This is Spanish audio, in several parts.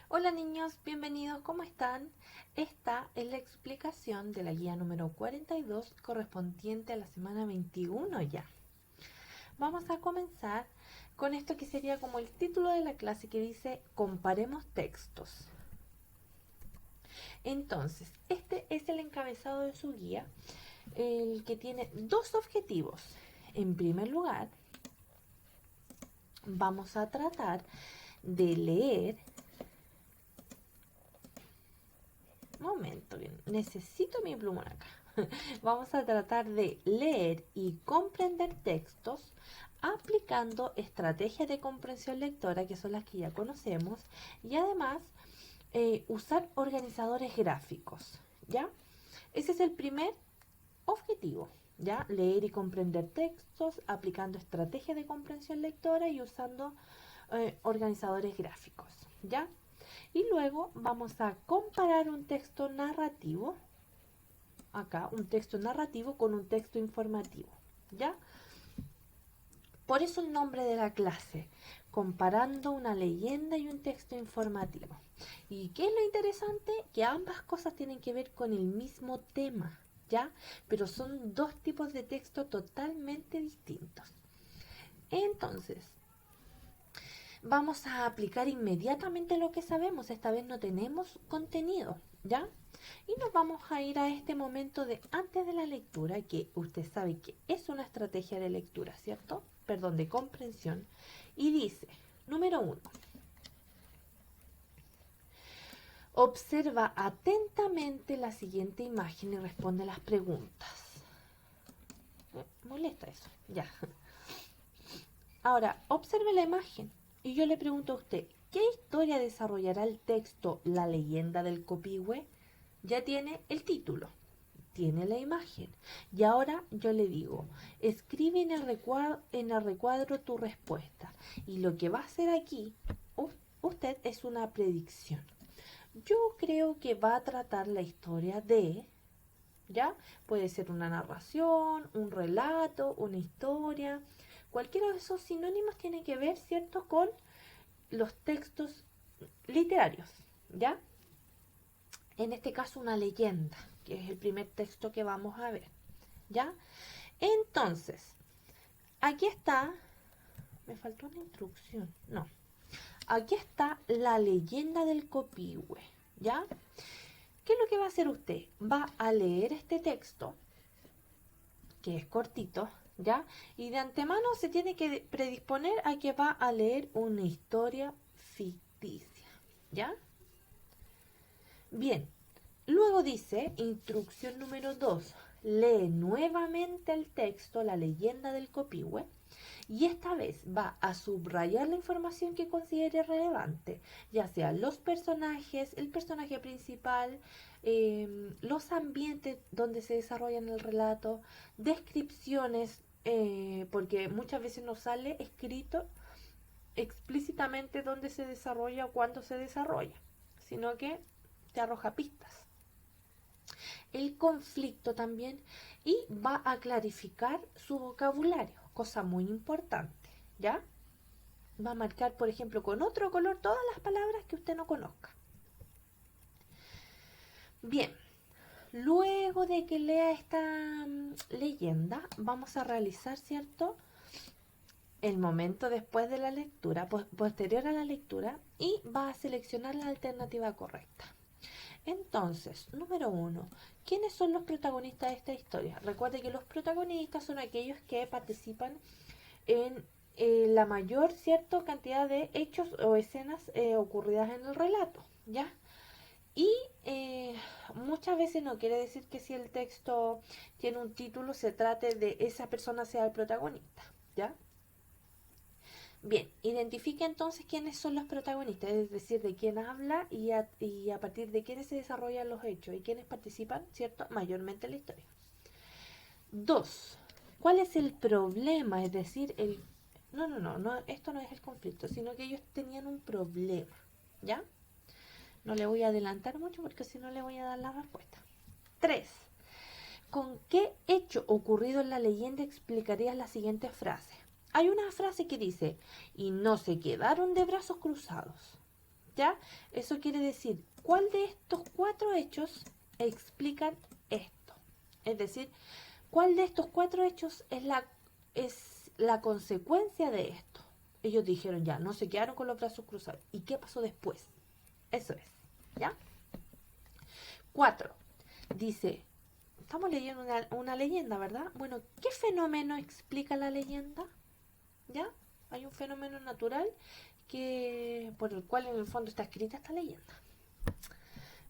Hola niños, bienvenidos, ¿cómo están? Esta es la explicación de la guía número 42 correspondiente a la semana 21 ya. Vamos a comenzar con esto que sería como el título de la clase que dice comparemos textos. Entonces, este es el encabezado de su guía, el que tiene dos objetivos. En primer lugar, vamos a tratar de leer. Momento, que necesito mi plumón acá. Vamos a tratar de leer y comprender textos aplicando estrategias de comprensión lectora, que son las que ya conocemos, y además usar organizadores gráficos, ¿ya? Ese es el primer objetivo, ¿ya? Leer y comprender textos aplicando estrategias de comprensión lectora y usando organizadores gráficos, ¿ya? Y luego vamos a comparar un texto narrativo, acá, un texto narrativo con un texto informativo, ¿ya? Por eso el nombre de la clase, comparando una leyenda y un texto informativo. ¿Y qué es lo interesante? Que ambas cosas tienen que ver con el mismo tema, ¿ya? Pero son dos tipos de texto totalmente distintos. Entonces, vamos a aplicar inmediatamente lo que sabemos. Esta vez no tenemos contenido, ¿ya? Y nos vamos a ir a este momento de antes de la lectura, que usted sabe que es una estrategia de lectura, ¿cierto? Perdón, de comprensión. Y dice, número 1, observa atentamente la siguiente imagen y responde las preguntas. Molesta eso, ya. Ahora, observe la imagen y yo le pregunto a usted, ¿qué historia desarrollará el texto La leyenda del Copihue? Ya tiene el título, tiene la imagen. Y ahora yo le digo, escribe en el recuadro tu respuesta. Y lo que va a hacer aquí usted es una predicción. Yo creo que va a tratar la historia de, ¿ya? Puede ser una narración, un relato, una historia. Cualquiera de esos sinónimos tiene que ver, ¿cierto?, con los textos literarios, ¿ya? En este caso una leyenda, que es el primer texto que vamos a ver, ¿ya? Entonces, aquí está, me faltó una instrucción, no, aquí está la leyenda del Copihue, ¿ya? ¿Qué es lo que va a hacer usted? Va a leer este texto, que es cortito, ¿ya? Y de antemano se tiene que predisponer a que va a leer una historia ficticia, ¿ya? Bien, luego dice, instrucción número 2, lee nuevamente el texto, la leyenda del Copihue, y esta vez va a subrayar la información que considere relevante, ya sea los personajes, el personaje principal, los ambientes donde se desarrolla el relato, descripciones, porque muchas veces no sale escrito explícitamente dónde se desarrolla o cuándo se desarrolla, sino que te arroja pistas. El conflicto también, y va a clarificar su vocabulario, cosa muy importante, ¿ya? Va a marcar, por ejemplo, con otro color todas las palabras que usted no conozca. Bien, luego de que lea esta leyenda, vamos a realizar, ¿cierto?, el momento después de la lectura, posterior a la lectura, y va a seleccionar la alternativa correcta. Entonces, número 1, ¿quiénes son los protagonistas de esta historia? Recuerde que los protagonistas son aquellos que participan en la mayor cierta cantidad de hechos o escenas ocurridas en el relato, ¿ya? Y muchas veces no quiere decir que si el texto tiene un título se trate de esa persona sea el protagonista, ¿ya? Bien, identifique entonces quiénes son los protagonistas, es decir, de quién habla y a partir de quiénes se desarrollan los hechos y quiénes participan, ¿cierto?, mayormente en la historia. 2. ¿Cuál es el problema? Es decir, no, esto no es el conflicto, sino que ellos tenían un problema, ¿ya? No le voy a adelantar mucho porque si no le voy a dar la respuesta. 3. ¿Con qué hecho ocurrido en la leyenda explicarías la siguiente frase? Hay una frase que dice, y no se quedaron de brazos cruzados. ¿Ya? Eso quiere decir, ¿cuál de estos 4 hechos explican esto? Es decir, ¿cuál de estos 4 hechos es la consecuencia de esto? Ellos dijeron ya, no se quedaron con los brazos cruzados. ¿Y qué pasó después? Eso es, ¿ya? 4. Dice, estamos leyendo una leyenda, ¿verdad? Bueno, ¿qué fenómeno explica la leyenda? ¿Ya? Hay un fenómeno natural por el cual en el fondo está escrita esta leyenda.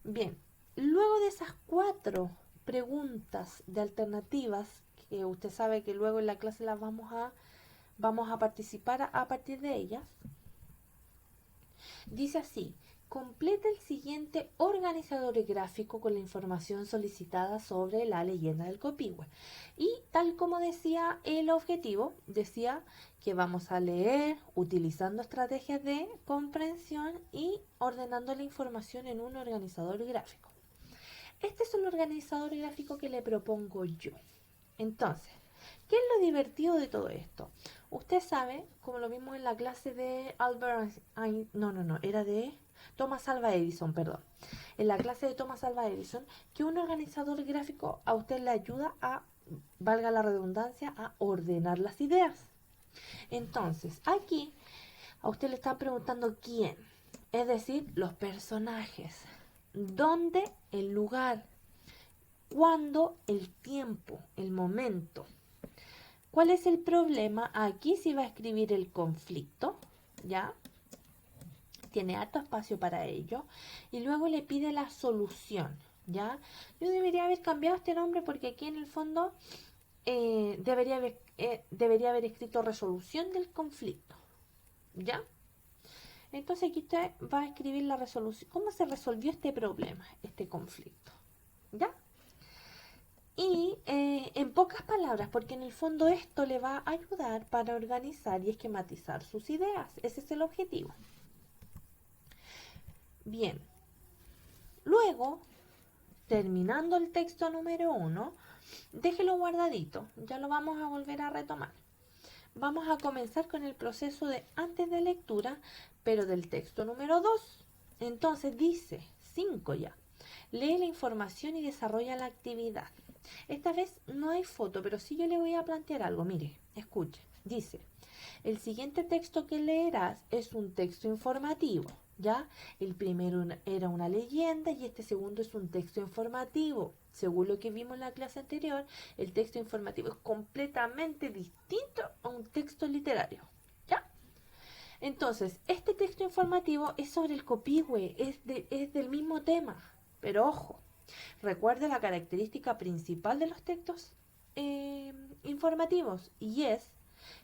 Bien, luego de esas 4 preguntas de alternativas, que usted sabe que luego en la clase las vamos a participar a partir de ellas, dice así: completa el siguiente organizador gráfico con la información solicitada sobre la leyenda del Copihue. Y tal como decía el objetivo, decía que vamos a leer utilizando estrategias de comprensión y ordenando la información en un organizador gráfico. Este es el organizador gráfico que le propongo yo. Entonces, ¿qué es lo divertido de todo esto? Usted sabe, como lo vimos en la clase de era de Thomas Alva Edison, perdón. En la clase de Thomas Alva Edison, que un organizador gráfico a usted le ayuda a, valga la redundancia, a ordenar las ideas. Entonces, aquí a usted le están preguntando quién, es decir, los personajes, dónde, el lugar, cuándo, el tiempo, el momento. ¿Cuál es el problema? Aquí sí va a escribir el conflicto, ¿ya? Tiene harto espacio para ello. Y luego le pide la solución, ¿ya? Yo debería haber cambiado este nombre porque aquí en el fondo debería haber escrito resolución del conflicto, ¿ya? Entonces aquí usted va a escribir la resolución. ¿Cómo se resolvió este problema, este conflicto? ¿Ya? Y en pocas palabras, porque en el fondo esto le va a ayudar para organizar y esquematizar sus ideas. Ese es el objetivo. Bien. Luego, terminando el texto número 1, déjelo guardadito. Ya lo vamos a volver a retomar. Vamos a comenzar con el proceso de antes de lectura, pero del texto número 2. Entonces dice, 5 ya. Lee la información y desarrolla la actividad. Esta vez no hay foto, pero sí yo le voy a plantear algo. Mire, escuche. Dice, el siguiente texto que leerás es un texto informativo, ¿ya? El primero era una leyenda y este segundo es un texto informativo. Según lo que vimos en la clase anterior, el texto informativo es completamente distinto a un texto literario, ¿ya? Entonces, este texto informativo es sobre el Copihue, es del mismo tema, pero ojo. Recuerde la característica principal de los textos informativos y es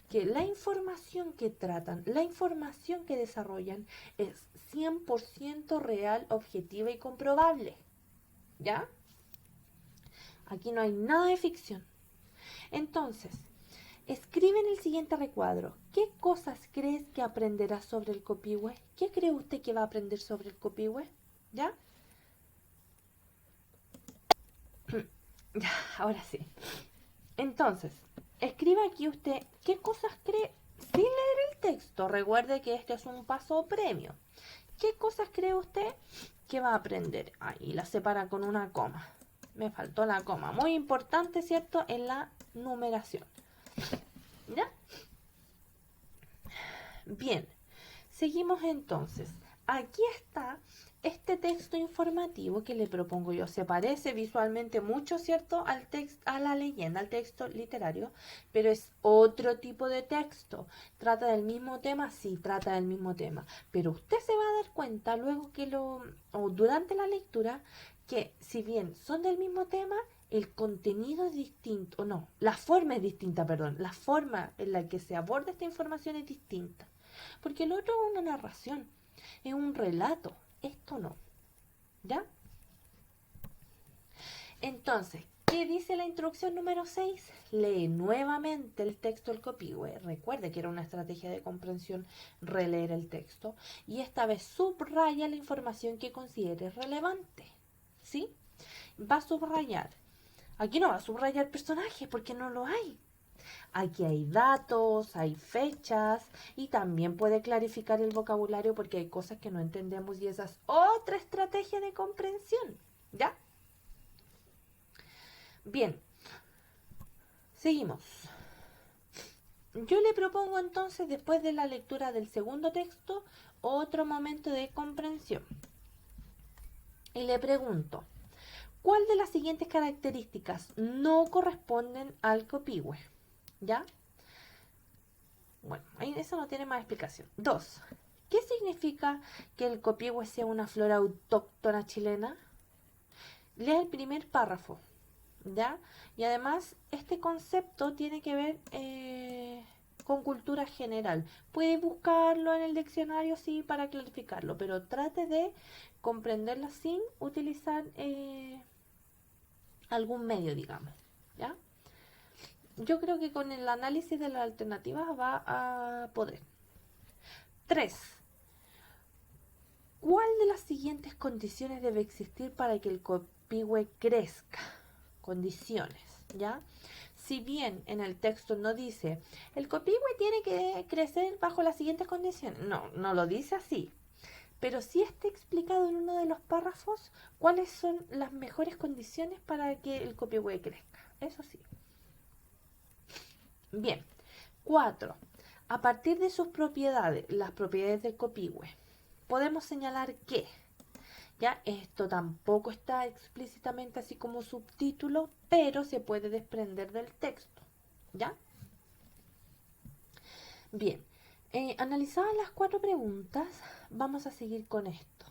que la información que tratan, la información que desarrollan es 100% real, objetiva y comprobable. ¿Ya? Aquí no hay nada de ficción. Entonces, escribe en el siguiente recuadro, ¿qué cosas crees que aprenderás sobre el Copihue? ¿Qué cree usted que va a aprender sobre el Copihue? ¿Ya? Ya, ahora sí. Entonces, escriba aquí usted qué cosas cree sin leer el texto. Recuerde que este es un paso previo. ¿Qué cosas cree usted que va a aprender? Ahí la separa con una coma. Me faltó la coma. Muy importante, ¿cierto? En la numeración. ¿Ya? Bien. Seguimos entonces. Aquí está este texto informativo que le propongo yo. Se parece visualmente mucho, ¿cierto?, a la leyenda, al texto literario, pero es otro tipo de texto. ¿Trata del mismo tema? Sí, trata del mismo tema. Pero usted se va a dar cuenta luego o durante la lectura, que si bien son del mismo tema, el contenido es distinto, no, la forma es distinta, perdón, la forma en la que se aborda esta información es distinta. Porque el otro es una narración, es un relato, esto no, ¿ya? Entonces, ¿qué dice la instrucción número 6? Lee nuevamente el texto del Copihue. Recuerde que era una estrategia de comprensión releer el texto. Y esta vez subraya la información que considere relevante, ¿sí? Va a subrayar. Aquí no va a subrayar personajes porque no lo hay. Aquí hay datos, hay fechas y también puede clarificar el vocabulario porque hay cosas que no entendemos y esa es otra estrategia de comprensión. ¿Ya? Bien, seguimos. Yo le propongo entonces, después de la lectura del segundo texto, otro momento de comprensión. Y le pregunto, ¿cuál de las siguientes características no corresponden al copihue? ¿Ya? Bueno, ahí eso no tiene más explicación. 2. ¿Qué significa que el copihue sea una flor autóctona chilena? Lea el primer párrafo, ¿ya? Y además, este concepto tiene que ver con cultura general. Puede buscarlo en el diccionario, sí, para clarificarlo, pero trate de comprenderla sin utilizar algún medio, digamos, ¿ya? Yo creo que con el análisis de las alternativas va a poder. 3. ¿Cuál de las siguientes condiciones debe existir para que el copihue crezca? Condiciones, ¿ya? Si bien en el texto no dice, el copihue tiene que crecer bajo las siguientes condiciones. No lo dice así. Pero sí está explicado en uno de los párrafos cuáles son las mejores condiciones para que el copihue crezca. Eso sí. Bien. 4. A partir de sus propiedades, las propiedades del copihue, podemos señalar que, ya, esto tampoco está explícitamente así como subtítulo, pero se puede desprender del texto, ¿ya? Bien, analizadas las 4 preguntas, vamos a seguir con esto,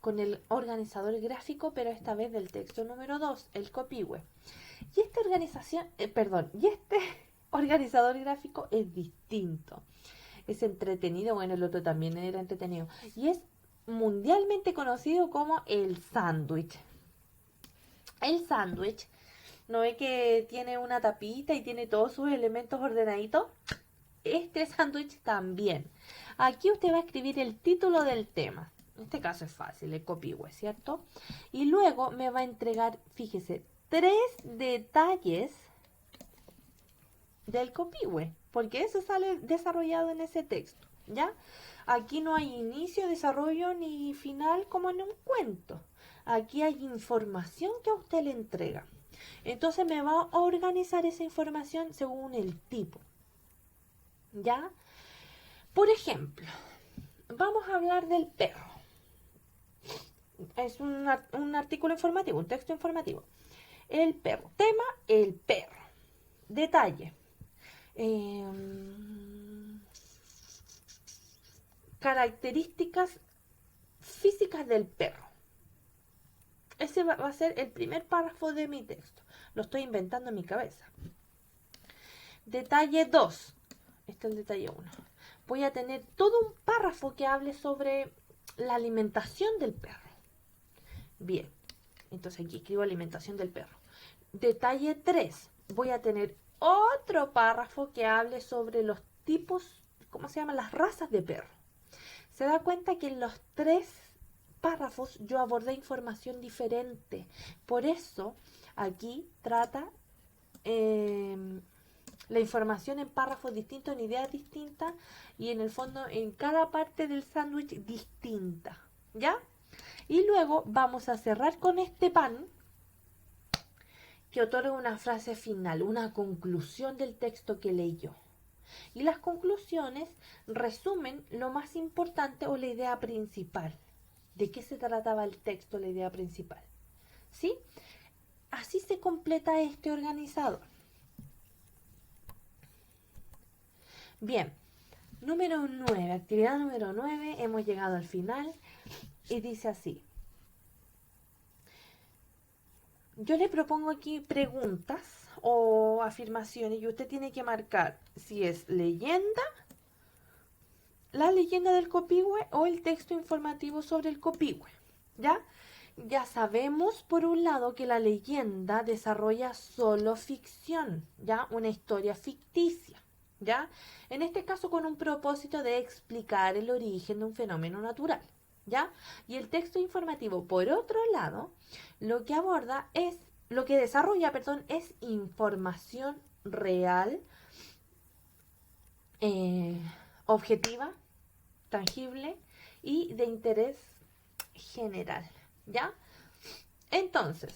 con el organizador gráfico, pero esta vez del texto número 2, el copihue. Y esta este organizador gráfico es distinto. Es entretenido, bueno, el otro también era entretenido. Y es mundialmente conocido como el sándwich. El sándwich, ¿no ve que tiene una tapita y tiene todos sus elementos ordenaditos? Este sándwich también. Aquí usted va a escribir el título del tema. En este caso es fácil, el copihue, ¿cierto? Y luego me va a entregar, fíjese, 3 detalles del copihue, porque eso sale desarrollado en ese texto, ¿ya? Aquí no hay inicio, desarrollo ni final como en un cuento. Aquí hay información que a usted le entrega. Entonces me va a organizar esa información según el tipo, ¿ya? Por ejemplo, vamos a hablar del perro. Es un artículo informativo, un texto informativo. El perro. Tema, el perro. Detalle. Características físicas del perro. Ese va a ser el primer párrafo de mi texto. Lo estoy inventando en mi cabeza. Detalle 2. Este es el detalle 1. Voy a tener todo un párrafo que hable sobre la alimentación del perro. Bien. Entonces aquí escribo alimentación del perro. Detalle 3. Voy a tener otro párrafo que hable sobre los tipos, ¿cómo se llaman? Las razas de perro. Se da cuenta que en los 3 párrafos yo abordé información diferente. Por eso aquí trata la información en párrafos distintos, en ideas distintas y en el fondo en cada parte del sándwich distinta. ¿Ya? Y luego vamos a cerrar con este pan que otorga una frase final, una conclusión del texto que leyó. Y las conclusiones resumen lo más importante o la idea principal. ¿De qué se trataba el texto, la idea principal? ¿Sí? Así se completa este organizador. Bien, número 9, actividad número 9, hemos llegado al final y dice así. Yo le propongo aquí preguntas o afirmaciones y usted tiene que marcar si es leyenda, la leyenda del copihue o el texto informativo sobre el copihue, ¿ya? Ya sabemos, por un lado, que la leyenda desarrolla solo ficción, ¿ya? Una historia ficticia, ¿ya? En este caso con un propósito de explicar el origen de un fenómeno natural, ¿ya? Y el texto informativo, por otro lado, lo que desarrolla, es información real, objetiva, tangible y de interés general, ¿ya? Entonces,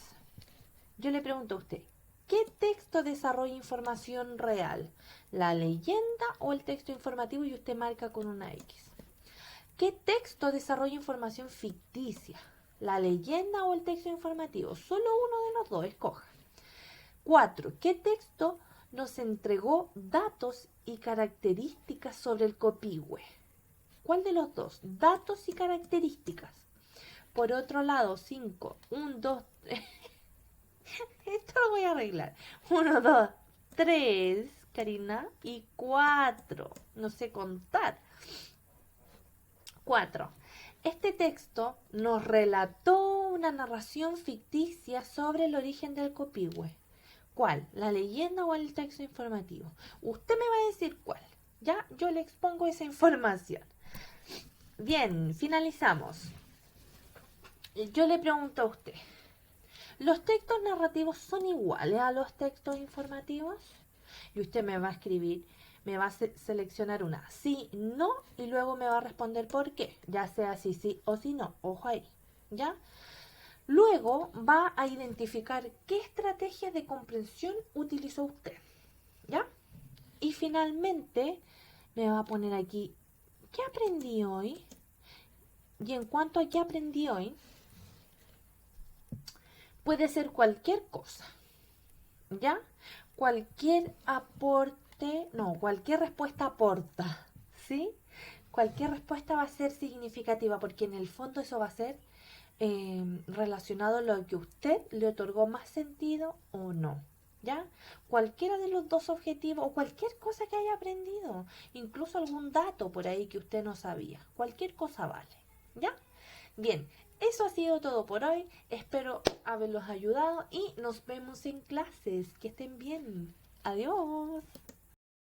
yo le pregunto a usted, ¿qué texto desarrolla información real? ¿La leyenda o el texto informativo? Y usted marca con una X. ¿Qué texto desarrolla información ficticia? ¿La leyenda o el texto informativo? Solo uno de los dos, escoja. 4. ¿Qué texto nos entregó datos y características sobre el copihue? ¿Cuál de los dos? Datos y características. Por otro lado, 5. 1, 2, 3. Esto lo voy a arreglar. 1, 2, 3, Karina. Y 4. No sé contar. 4. Este texto nos relató una narración ficticia sobre el origen del copihue. ¿Cuál? ¿La leyenda o el texto informativo? Usted me va a decir cuál. Ya, yo le expongo esa información. Bien, finalizamos. Yo le pregunto a usted, ¿los textos narrativos son iguales a los textos informativos? Y usted me va a escribir, me va a seleccionar una sí, no, y luego me va a responder por qué, ya sea si sí o si no. Ojo ahí, ¿ya? Luego va a identificar qué estrategias de comprensión utilizó usted, ¿ya? Y finalmente me va a poner aquí, ¿qué aprendí hoy? Y en cuanto a qué aprendí hoy, puede ser cualquier cosa, ¿ya? Cualquier aporte, no, cualquier respuesta aporta, ¿sí? Cualquier respuesta va a ser significativa porque en el fondo eso va a ser relacionado a lo que usted le otorgó más sentido o no, ¿ya? Cualquiera de los dos objetivos o cualquier cosa que haya aprendido, incluso algún dato por ahí que usted no sabía, cualquier cosa vale, ¿ya? Bien, eso ha sido todo por hoy, espero haberlos ayudado y nos vemos en clases, que estén bien, adiós.